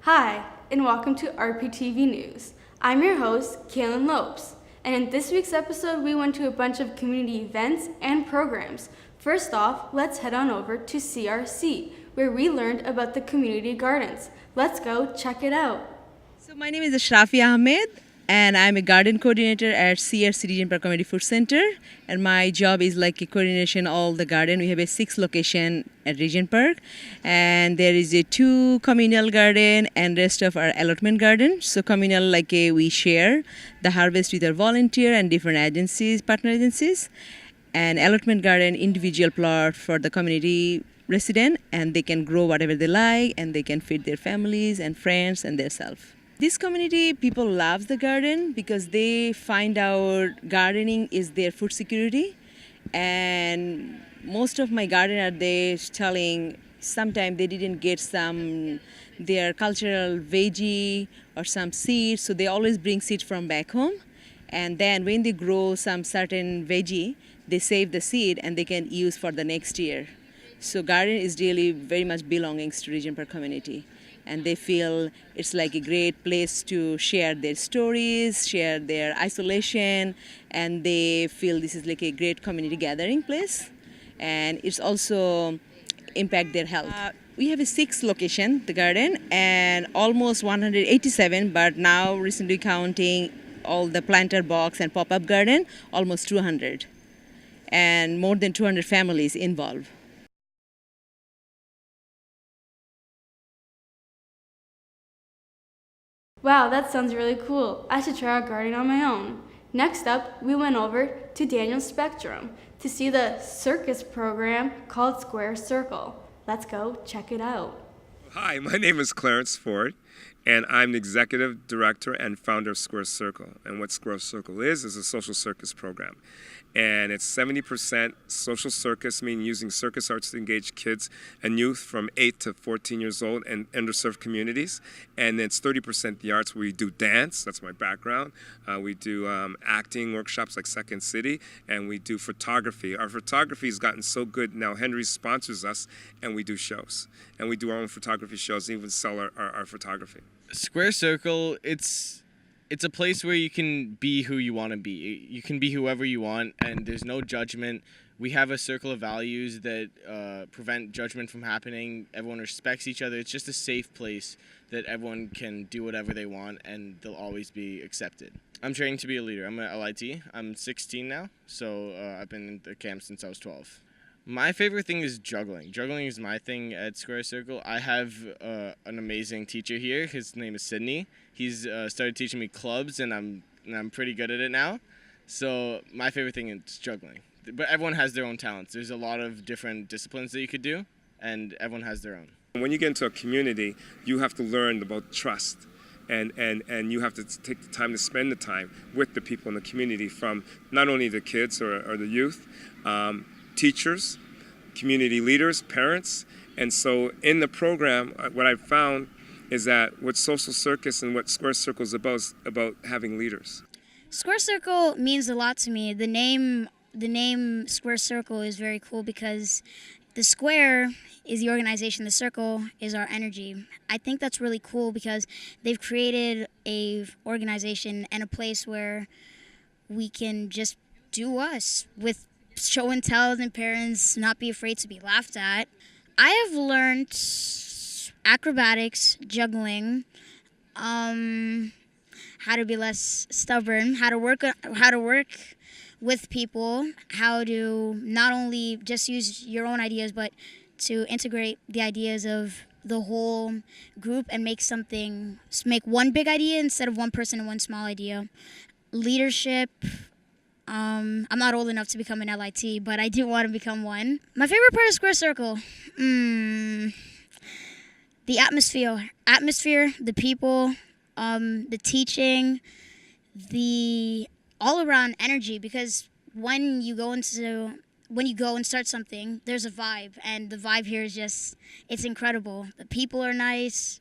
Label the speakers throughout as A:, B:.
A: Hi, and welcome to RPTV News. I'm your host, Kaylin Lopes, and in this week's episode, we went to a bunch of community events and programs. First off, let's head on over to CRC, where we learned about the community gardens. Let's go check it out.
B: So my name is Ashrafi Ahmed, and I'm a garden coordinator at CRC Region Park Community Food Center. And my job is like a coordination all the garden. We have a 6 location at Region Park, and there is a 2 communal garden and rest of our allotment garden. So communal we share the harvest with our volunteer and different agencies, partner agencies, and allotment garden individual plot for the community resident, and they can grow whatever they like and they can feed their families and friends and themselves. This community, people love the garden because they find out gardening is their food security. And most of my gardener, they telling sometimes they didn't get some their cultural veggie or some seeds, so they always bring seeds from back home. And then when they grow some certain veggie, they save the seed and they can use for the next year. So garden is really very much belonging to Region Park community. And they feel it's like a great place to share their stories, share their isolation, and they feel this is like a great community gathering place. And it's also impact their health. We have a 6 location, the garden, and almost 187, but now recently counting all the planter box and pop-up garden, almost 200. And more than 200 families involved.
A: Wow, that sounds really cool. I should try out gardening on my own. Next up, we went over to Daniel Spectrum to see the circus program called Square Circle. Let's go check it out.
C: Hi, my name is Clarence Ford, and I'm the executive director and founder of Square Circle. And what Square Circle is a social circus program. And it's 70% social circus, meaning using circus arts to engage kids and youth from 8 to 14 years old in underserved communities. And it's 30% the arts, where we do dance, that's my background. We do acting workshops like Second City, and we do photography. Our photography has gotten so good now, Henry sponsors us, and we do shows. And we do our own photography shows, and even sell our photography.
D: Square Circle, it's a place where you can be who you want to be. You can be whoever you want, and there's no judgment. We have a circle of values that prevent judgment from happening. Everyone respects each other. It's just a safe place that everyone can do whatever they want, and they'll always be accepted. I'm training to be a leader. I'm an LIT. I'm 16 now, so I've been in the camp since I was 12. My favorite thing is juggling. Juggling is my thing at Square Circle. I have an amazing teacher here. His name is Sydney. He's started teaching me clubs, and I'm pretty good at it now. So my favorite thing is juggling. But everyone has their own talents. There's a lot of different disciplines that you could do, and everyone has their own.
C: When you get into a community, you have to learn about trust. And you have to take the time to spend the time with the people in the community, from not only the kids or the youth, teachers, community leaders, parents. And so in the program, what I've found is that what Social Circus and what Square Circle is about having leaders.
E: Square Circle means a lot to me. The name Square Circle is very cool because the square is the organization, the circle is our energy. I think that's really cool because they've created a organization and a place where we can just do us with show and tell, and parents not be afraid to be laughed at. I have learned acrobatics, juggling, how to be less stubborn, how to work with people, how to not only just use your own ideas, but to integrate the ideas of the whole group and make one big idea instead of one person and one small idea. Leadership. I'm not old enough to become an LIT, but I do want to become one. My favorite part of Square Circle, the atmosphere, the people, the teaching, the all-around energy. Because when you go and start something, there's a vibe, and the vibe here is it's incredible. The people are nice.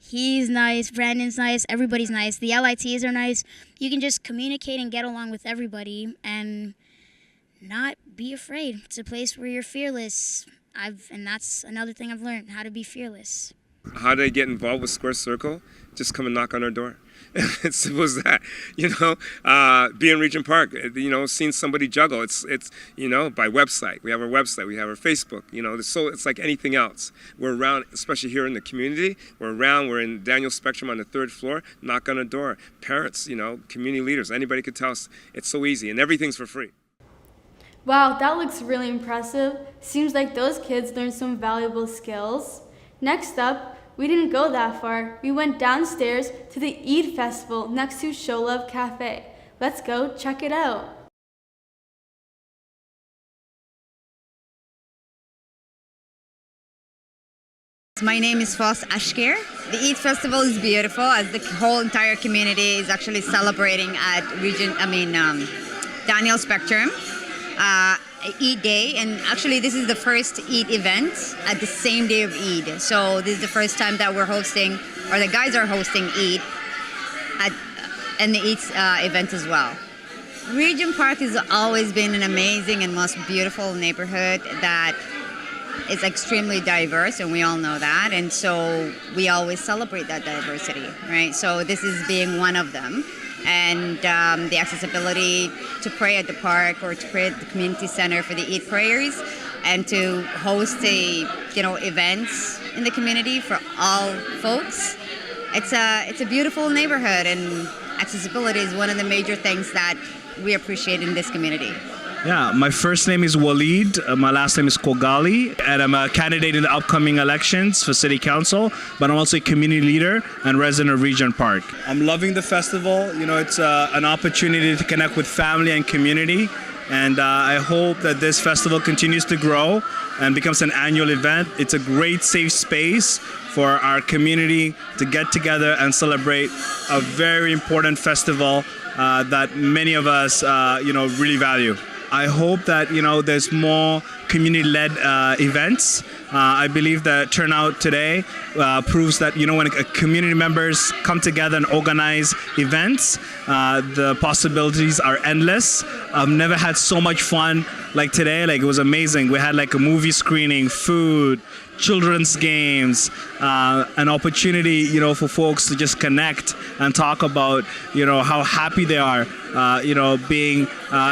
E: He's nice, Brandon's nice, everybody's nice, the LITs are nice. You can just communicate and get along with everybody and not be afraid. It's a place where you're fearless. And that's another thing I've learned, how to be fearless.
C: How do they get involved with Square Circle? Just come and knock on our door. It's simple as that. Be in Regent Park. Seeing somebody juggle. It's by website. We have our website. We have our Facebook. So it's like anything else. We're around, especially here in the community. We're around. We're in Daniel Spectrum on the 3rd floor. Knock on a door. Parents, community leaders. Anybody could tell us. It's so easy, and everything's for free.
A: Wow, that looks really impressive. Seems like those kids learned some valuable skills. Next up, we didn't go that far. We went downstairs to the Eid Festival next to Show Love Cafe. Let's go check it out.
F: My name is Fos Ashkir. The Eid Festival is beautiful as the whole entire community is actually celebrating at Daniel Spectrum. Eid Day, and actually this is the first Eid event at the same day of Eid. So this is the first time that we're hosting, or the guys are hosting Eid and the Eid event as well. Regent Park has always been an amazing and most beautiful neighborhood that is extremely diverse, and we all know that, and so we always celebrate that diversity, right? So this is being one of them. And the accessibility to pray at the park or to pray at the community center for the Eid prayers, and to host events in the community for all folks. It's a beautiful neighborhood, and accessibility is one of the major things that we appreciate in this community.
G: Yeah, my first name is Waleed, my last name is Kogali, and I'm a candidate in the upcoming elections for City Council, but I'm also a community leader and resident of Regent Park. I'm loving the festival. It's an opportunity to connect with family and community, and I hope that this festival continues to grow and becomes an annual event. It's a great safe space for our community to get together and celebrate a very important festival that many of us, really value. I hope that there's more community-led events. I believe the turnout today proves that when community members come together and organize events, the possibilities are endless. I've never had so much fun like today. It was amazing. We had a movie screening, food, children's games, an opportunity for folks to just connect and talk about how happy they are being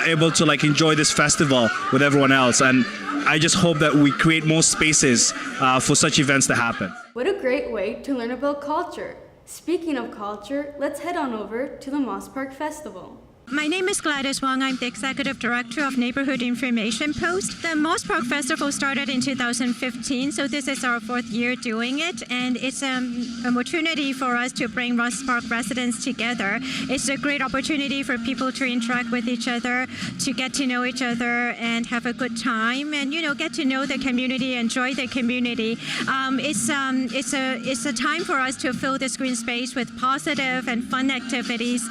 G: able to enjoy this festival with everyone else. And I just hope that we create more spaces for such events to happen.
A: What a great way to learn about culture. Speaking of culture, let's head on over to the Moss Park Festival.
H: My name is Gladys Wong. I'm the Executive Director of Neighborhood Information Post. The Moss Park Festival started in 2015, so this is our 4th year doing it, and it's an opportunity for us to bring Moss Park residents together. It's a great opportunity for people to interact with each other, to get to know each other and have a good time, and get to know the community, enjoy the community. It's a time for us to fill the screen space with positive and fun activities.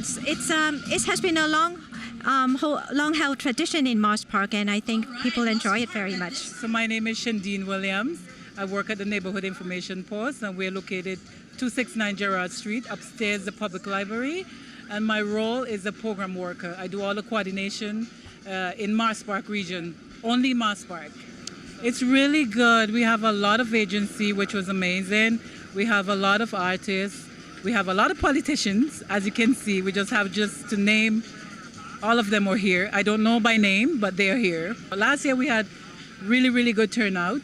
H: It has been a long-held tradition in Moss Park, and I think people enjoy it very much.
I: So my name is Shandine Williams. I work at the Neighborhood Information Post, and we're located 269 Gerrard Street, upstairs the public library. And my role is a program worker. I do all the coordination in Moss Park region, only Moss Park. It's really good. We have a lot of agency, which was amazing. We have a lot of artists. We have a lot of politicians, as you can see. We just to name, all of them are here. I don't know by name, but they are here. Last year we had really, really good turnout.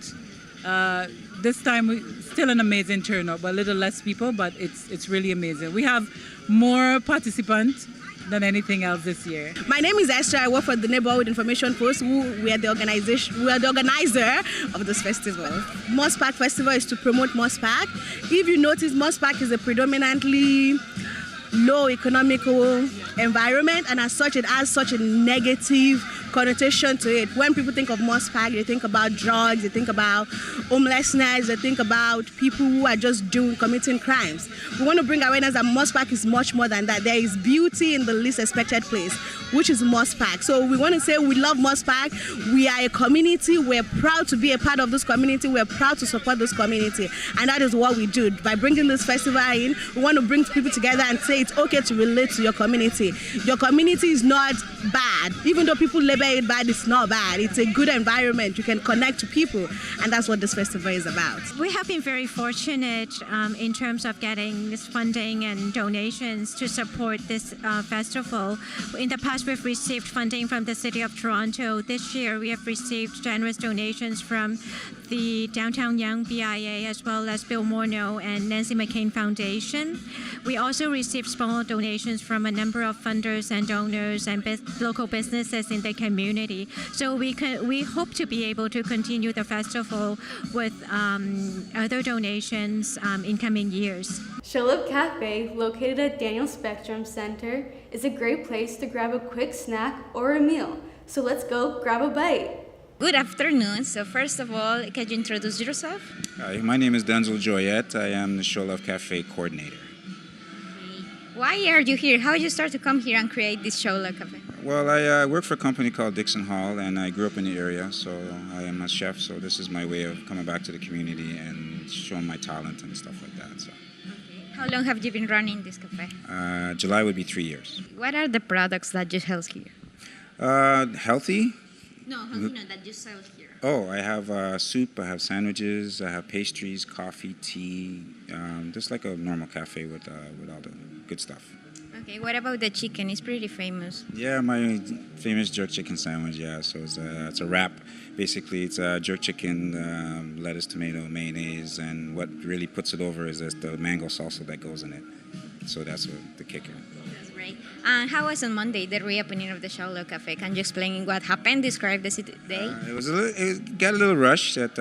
I: This time still an amazing turnout, but a little less people, but it's really amazing. We have more participants than anything else this year.
J: My name is Esther. I work for the Neighborhood Information Post. We are the organizer of this festival. Moss Park Festival is to promote Moss Park. If you notice, Moss Park is a predominantly low economical environment, and as such it has such a negative connotation to it. When people think of Moss Park, they think about drugs, they think about homelessness, they think about people who are just committing crimes. We want to bring awareness that Moss Park is much more than that. There is beauty in the least expected place, which is Moss Park. So we want to say we love Moss Park. We are a community. We're proud to be a part of this community. We're proud to support this community. And that is what we do. By bringing this festival in, we want to bring people together and say it's okay to relate to your community. Your community is not bad. Even though people label very bad, it's not bad. It's a good environment. You can connect to people, and that's what this festival is about.
H: We have been very fortunate in terms of getting this funding and donations to support this festival. In the past, we've received funding from the City of Toronto. This year, we have received generous donations from the Downtown Young BIA, as well as Bill Morneau and Nancy McCain Foundation. We also received small donations from a number of funders and donors and local businesses in the community. So we hope to be able to continue the festival with other donations in coming years.
A: Show Up Cafe, located at Daniel Spectrum Center, is a great place to grab a quick snack or a meal. So let's go grab a bite.
K: Good afternoon. So first of all, can you introduce yourself?
L: Hi, my name is Denzel Joyette. I am the Show Love Cafe coordinator.
K: Why are you here? How did you start to come here and create this Show Love Cafe?
L: Well, I work for a company called Dixon Hall, and I grew up in the area, so I am a chef. So this is my way of coming back to the community and showing my talent and stuff like that. So.
K: How long have you been running this cafe?
L: July would be 3 years.
K: What are the products that you sell here?
L: Healthy?
K: No, that you sell here.
L: Oh, I have soup, I have sandwiches, I have pastries, coffee, tea, just like a normal cafe with all the good stuff.
K: Okay, what about the chicken? It's pretty famous.
L: Yeah, my famous jerk chicken sandwich, yeah. So it's a wrap. Basically, it's jerk chicken, lettuce, tomato, mayonnaise, and what really puts it over is the mango salsa that goes in it. So that's the kicker.
K: That's great. And how was on Monday, the reopening of the Show Love Cafe? Can you explain what happened? Describe the day.
L: It got a little rush at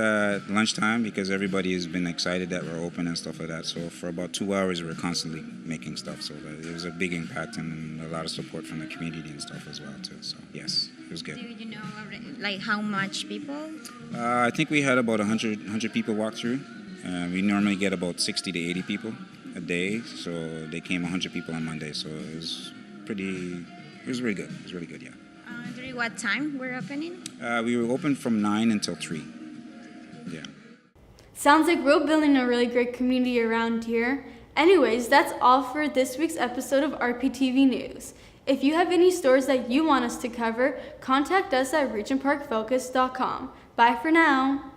L: lunchtime because everybody has been excited that we're open and stuff like that. So for about 2 hours, we were constantly making stuff. So it was a big impact and a lot of support from the community and stuff as well too. So yes, it was good.
K: Do you know like how much people?
L: I think we had about 100 people walk through. We normally get about 60 to 80 people a day, so they came 100 people on Monday, so it was really good. It was really good, yeah.
K: During what time we're opening?
L: We were open from 9 until 3. Yeah.
A: Sounds like we're building a really great community around here. Anyways, that's all for this week's episode of RPTV News. If you have any stories that you want us to cover, contact us at regionparkfocus.com. Bye for now.